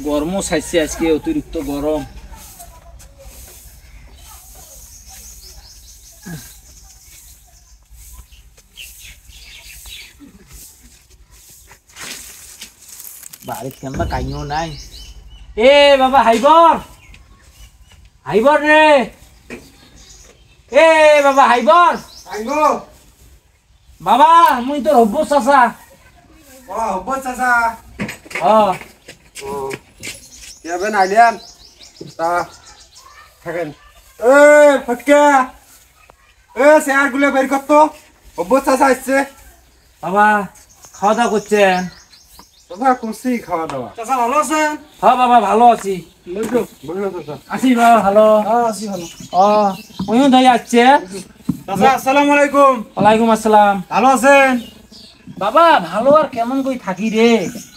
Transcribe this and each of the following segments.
গরমও ছাইছে আজকে, অতিরিক্ত গরম। বাড়ি কেমন কাইও নাই। এ বাবা হাইবর, হাইবর রে, এ বাবা হাইবর। বাবা মুই তোর হব্বর চাচা। হব্বর চাচা। কেবেন আইলেন তা থাকেন। ফটকা চেয়ার গুলো বের করতো, হব্বর চাচা আসছে। বাবা খাওয়া দাওয়া করছেন? চাচা করছি খাওয়া দাওয়া। চাচা ভালো আছেন? হ্যাঁ বাবা ভালো আছি। আছি বাবা ভালো আছি। ভালো ওইও দাই আসছে। চাচা আসসালামু আলাইকুম। ওয়ালাইকুম আসসালাম। ভালো আছেন? বাবা ভালো আর কেমন কই থাকি রে।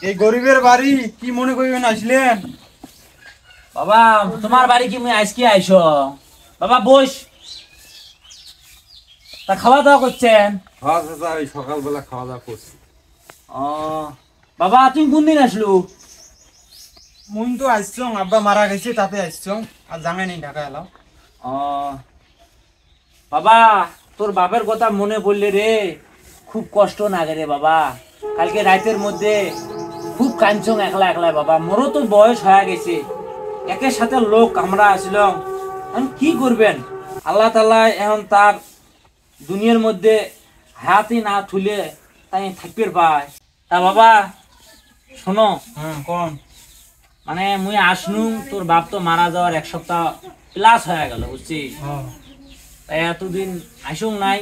এই গরিবের বাড়ি কি মনে করিবেন আসলেন? বাবা তোমার বাড়ি কি মুই আজকে আইস? বাবা বস। তা খাওয়া দাওয়া করছেন? হ্যাঁ চাচা এই সকালবেলা খাওয়া দাওয়া করছি। বাবা তুমি কোন দিন আসলো? মুই তো আসছং, আব্বা মারা গেছে তাতে আসছং, আর জানাই নেই ঢাকা এলাম। বাবা তোর বাপের কথা মনে পড়লে রে খুব কষ্ট লাগে রে বাবা। কালকে রাতের মধ্যে খুব কাঞ্চং একলা একলা বাবা। মোরও তো বয়স হয়ে গেছে, একের সাথে লোক আমরা আসলাম, এখন কি করবেন? আল্লাহ তাআলা এখন তার দুনিয়ার মধ্যে হায়াতি না থুলে তাই থাকবে পায়। তা বাবা শোনো, কোন মানে মুই আসনু, তোর বাপ তো মারা যাওয়ার 1 সপ্তাহ প্লাস হয়ে গেল বুঝছিস। তাই এতদিন আসুন নাই।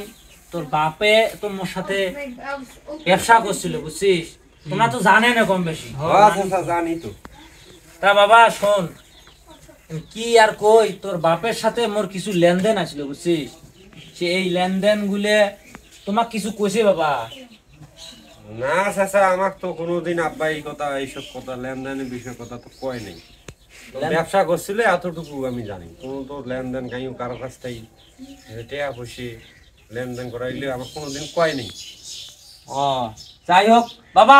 তোর বাপে তো মোর সাথে ব্যবসা করছিল বুঝছিস, তোমরা তো জানে না কম বেশি। জানি তো। তা বাবা শোন, কি আর কই, তোর বাপের সাথে মোর কিছু লেনদেন আছিল বুঝছিস। সে এই লেনদেন গুলে তোমাক কিছু কইছে বাবা? না চাচা, আমার তো কোনোদিন আব্বা এই কথা, এইসব কথা লেনদেনের বিষয় কথা তো কয় নেই। ব্যবসা করছিল এতটুকু আমি জানি। কোনো তো লেনদেন কাইও কারো কাছ থেকে টেয়া বসে লেনদেন করাইলে আমার কোনোদিন কয় নেই। যাই হোক বাবা,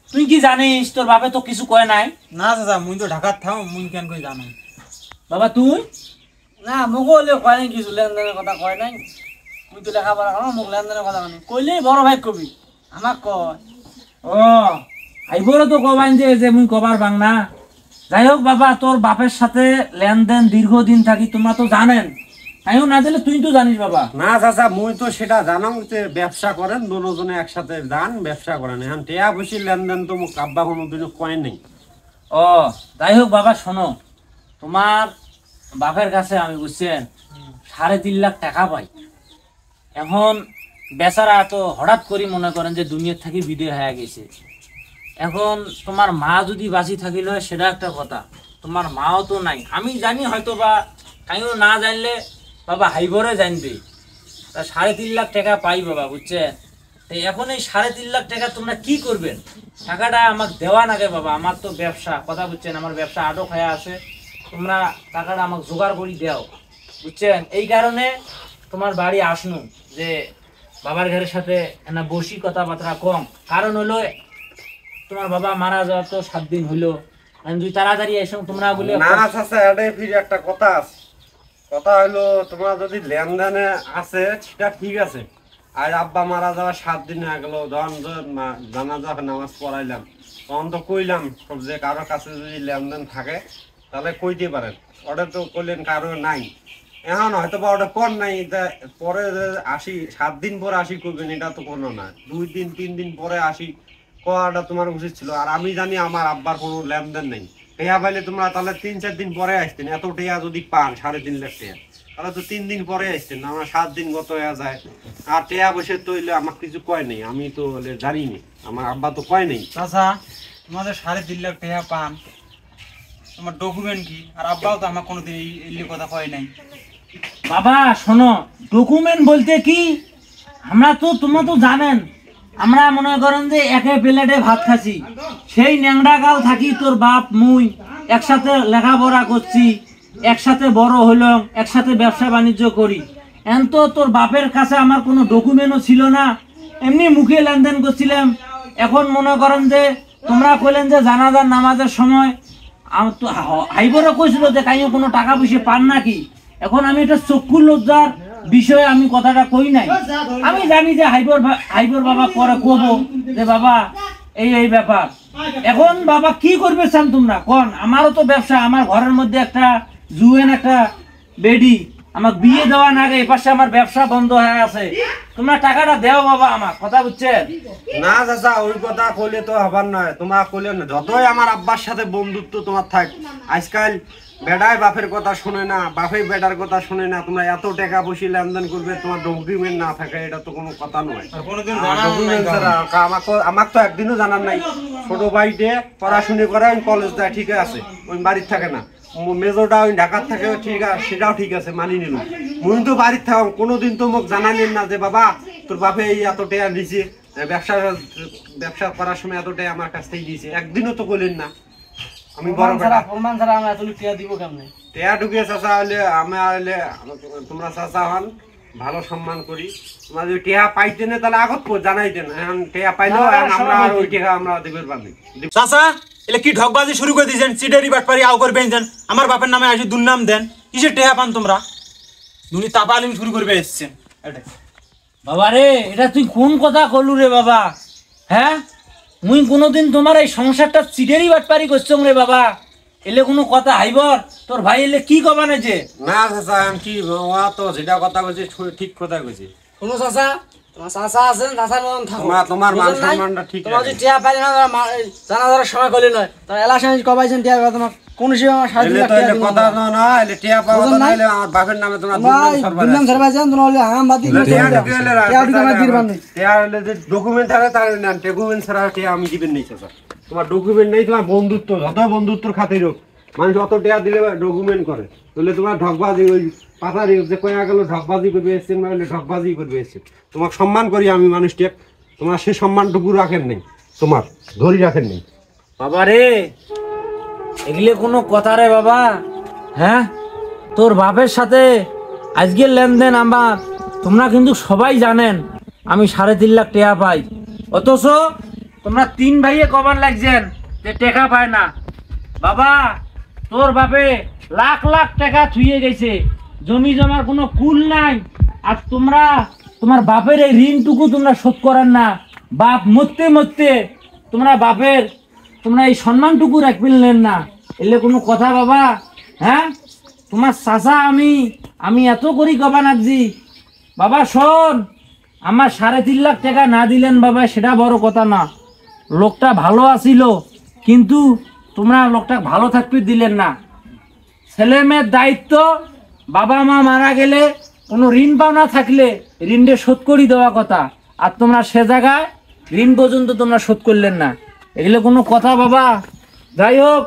তুই কি জানিস তোর বাপে তো কিছু কয় নাই? না চাচা, মুই তো ঢাকাত থাও, মুই কেন কই জানো। বাবা তুই? না মোক হলে কয় নাই, কিছু লেনদেনের কথা কয় নাই। মুই তো লেখাপড়া করো, মোক লেনদেনের কথা মানে কইলেই বড় ভাই কবি আমাক কয়। আইবরও তো কবাইন যে মুই কবার বাং না। যাই হোক বাবা, তোর বাপের সাথে লেনদেন দীর্ঘদিন থাকি, তোমরা তো জানেন। আমিও না দিলে তুই তো জানিস বাবা। না চাচা, মুই তো সেটা জানাম যে ব্যবসা করেন, দুজনে একসাথে যান ব্যবসা করেন। এখন টেয়া বসে লেনদেন তো মোক আব্বা কোনোদিনও কয় নেই। যাই হোক বাবা শোনো, তোমার বাপের কাছে আমি বুঝছেন 3.5 লাখ টাকা পাই। এখন বেচারা তো হঠাৎ করে মনে করেন যে দুনিয়ার থেকে বিদায় হয়ে গেছে। এখন তোমার মা যদি বাঁচি থাকিল সেটা একটা কথা, তোমার মাও তো নাই। আমি জানি হয়তো বা কাইও না জানলে বাবা হাইবরে জানবে। তা 3.5 লাখ টাকা পাই বাবা বুঝছেন। তো এখন এই 3.5 লাখ টাকা তোমরা কি করবেন? টাকাটা আমাকে দেওয়া নাগে বাবা, আমার তো ব্যবসা, কথা বুঝছেন, আমার ব্যবসা আটক হয়ে আছে। তোমরা টাকাটা আমাকে জোগাড় করে দাও বুঝছেন। এই কারণে তোমার বাড়ি আসনু যে বাবার ঘরের সাথে না বসি কথাবার্তা কম। কারণ হলো তোমার বাবা মারা যাওয়া তো 7 দিন হইলো, তুই তাড়াতাড়ি এসো তোমরা বলে। না চাচা, এটাই ফিরে একটা কথা আছে। কথা হলো তোমরা যদি লেনদেনে আছে সেটা ঠিক আছে। আর আব্বা মারা যাওয়া 7 দিন হয়ে গেল, জানাজা নামাজ পড়াইলাম, তখন তো কইলাম সব যে কারোর কাছে যদি লেনদেন থাকে তাহলে কইতে পারেন। ওটা তো কইলেন কারো নাই। এখন হয়তো বা ওটা কর নাই, পরে আসি 7 দিন পরে আসি করবেন, এটা তো কোনো না। 2 দিন 3 দিন পরে আসি করাটা তোমার উচিত ছিল। আর আমি জানি আমার আব্বার কোনো লেনদেন নেই। টেয়া পাইলে তোমরা তাহলে 3-4 দিন পরে আসতেন। এত টেয়া যদি পান 3.5 লাখ টাকা, তাহলে তো 3 দিন পরে আসতেন। আমার 7 দিন গত হয়ে যায়। আর টেয়া বসে তৈলে আমার কিছু কয় নেই, আমি তো জানি নি, আমার আব্বা তো কয় নেই। চাচা তোমাদের 3.5 লাখ টাকা পান, তোমার ডকুমেন্ট কি? আর আব্বাও তো আমার কোনোদিন এই কথা কয় নাই। বাবা শোনো, ডকুমেন্ট বলতে কি, আমরা তো তোমরা তো জানেন আমরা মনে করেন যে একে প্লেটে ভাত খাচ্ছি। সেই ন্যাংড়া গাল থাকি তোর বাপ মুই একসাথে লেখাপড়া করছি, একসাথে বড় হইলাম, একসাথে ব্যবসা বাণিজ্য করি। এখন তো তোর বাপের কাছে আমার কোনো ডকুমেন্টও ছিল না, এমনি মুখে লেনদেন করছিলাম। এখন মনে করেন যে তোমরা কইলেন যে জানাজার নামাজের সময় হাইবরা কইছিল যে কাইও কোনো টাকা পয়সা পান নাকি। এখন আমি এটা চক্ষু লজ্জার বিষয়ে আমি কথাটা কই নাই। আমি জানি যে হাইবর বাবা পরে কব যে বাবা এই ব্যাপার। এখন বাবা কি করবে চান তোমরা কোন? আমারও তো ব্যবসা, আমার ঘরের মধ্যে একটা জুয়েন একটা বেডি, আমার বিয়ে দেওয়ার আগে এই পাশে আমার ব্যবসা বন্ধ হয়ে আছে। তোমরা টাকাটা দেও বাবা, আমার কথা বুঝছেন? না চাচা, ওই কথা কইলে তো হবার নয়। তোমার কইলে না, যতই আমার আব্বার সাথে বন্ধুত্ব তোমার থাক, আজকাল বেড়ায় বাপের কথা শুনে না, বাপে বেটার কথা শুনে না। তোমরা এত টাকা পয়সা লেনদেন করবে, তোমার ডকুমেন্ট না থাকে, এটা তো কোনো কথা নয়। আমার তো একদিনও জানার নাই। ছোট ভাইটে পড়াশুনি করে কলেজ যায়, ঠিক আছে, ওই বাড়ির থাকে না। মেজোটা ওই ঢাকার থাকে, ঠিক আছে, সেটাও ঠিক আছে, মানি নিল। মুই তো বাড়ির থাকাম, কোনোদিন তো মোক জানালেন না যে বাবা তোর বাপে এই এত টাকা দিছে, ব্যবসা করার সময় এত টাকা আমার কাছ থেকে দিয়েছে, একদিনও তো বললেন না। আমি বড় প্রমাণ ছাড়া আমি এতগুলো টিয়া দিব কেমনে? টেয়া ঢুকিয়ে চাচা হলে আমি হলে তোমরা চাচা হন, ভালো সম্মান করি। তোমরা যদি টেয়া পাইতেন তাহলে আগত জানাইতেন। এখন টেয়া পাইলেও আমরা আর ওই টেয়া আমরা দেবের পাবি। চাচা এলে কি ঠকবাজি শুরু করে দিয়েছেন? চিটারি বাটপারি আও করবেন দেন, আমার বাপের নামে আসি দুর্নাম দেন। কিসের টেহা পান তোমরা? দুনি তাপালিম শুরু করবে এসছেন। বাবা রে, এটা তুই কোন কথা কলু রে বাবা? হ্যাঁ, মুই কোনোদিন তোমার এই সংসারটা চিটেরই বাটপারি করছো রে বাবা? এলে কোনো কথা হাইবর তোর ভাই এলে কি কবা না যে? না চাচা, আমি কি ওয়া তো যেটা কথা কইছি ঠিক কথা কইছি। কোনো চাচা, তোমার চাচা আছেন, চাচার মতন থাকো। তোমার মান বুঝেন নাই? সম্মানটা ঠিক তোমার রাখে। যদি টিয়া পাই না, জানা ধরার সময় করলে নয়। তার এলাকায় কবাইছেন টিয়া, তোমার কোন সময় আমার 7.5 এলে লাখ তো টাকা এলে দিব কথা না। না, এলে টিয়া পাওয়া তো নাইলে আমার বাপের নামে তোমরা দুর্নাম সরবাইছেন, তোমরা হলে হাম বাতি টিয়া ঢুকিয়ে এলে টিয়া ঢুকে আমার দিরবান নেই। টিয়া হলে যে ডকুমেন্ট থাকে তার নেন, ডকুমেন্ট ছাড়া টিয়া আমি দিবেন নেই চাচা। তোমার ডকুমেন্ট নেই, তোমার বন্ধুত্ব, যত বন্ধুত্বর খাতির হোক, মানুষ অত টিয়া দিলে ডকুমেন্ট করে। তাহলে তোমার ঢকবাজি ওই পাতারি যে কয়া গেল ঢকবাজি করবে এসছেন, মানে ঢকবাজি করবে এসছেন। তোমাকে সম্মান করি আমি মানুষটি, তোমার সে সম্মানটুকু রাখেন নেই, তোমার ধরি রাখেন নেই। বাবা রে, এগুলো কোনো কথা রে বাবা? হ্যাঁ, তোর বাপের সাথে আজকের লেনদেন আমার, তোমরা কিন্তু সবাই জানেন আমি 3.5 লাখ টাকা পাই। অথচ তোমরা 3 ভাইয়ে কবার লাগছেন যে টাকা পায় না। বাবা, তোর বাপে লাখ লাখ টাকা থুয়ে গেছে, জমি জমার কোনো কুল নাই। আর তোমরা তোমার বাপের এই ঋণটুকু তোমরা শোধ করেন না। বাপ মরতে মরতে তোমরা এই সম্মানটুকু রাখবেন না। এলে কোনো কথা বাবা? হ্যাঁ, তোমার চাচা আমি এত করি কবা নাকজি। বাবা শোন, আমার 3.5 লাখ টাকা না দিলেন বাবা, সেটা বড় কথা না। লোকটা ভালো আছিল, কিন্তু তোমরা লোকটা ভালো থাকতে দিলেন না। ছেলে মেয়ের দায়িত্ব, বাবা মা মারা গেলে কোনো ঋণ পাওনা থাকলে ঋণটা শোধ করে দেওয়া কথা। আর তোমরা সে জায়গায় ঋণ পর্যন্ত তোমরা শোধ করলেন না। এগুলো কোনো কথা বাবা? যাই হোক,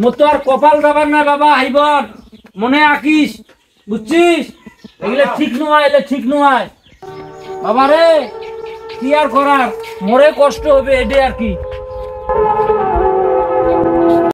মতো আর কপাল দাবার না বাবা, হাইবর মনে আঁকিস, বুঝছিস? এগুলো ঠিক নয়, এলে ঠিক নয় বাবা রে। কি আর করার, মরে কষ্ট হবে, এটাই আর কি।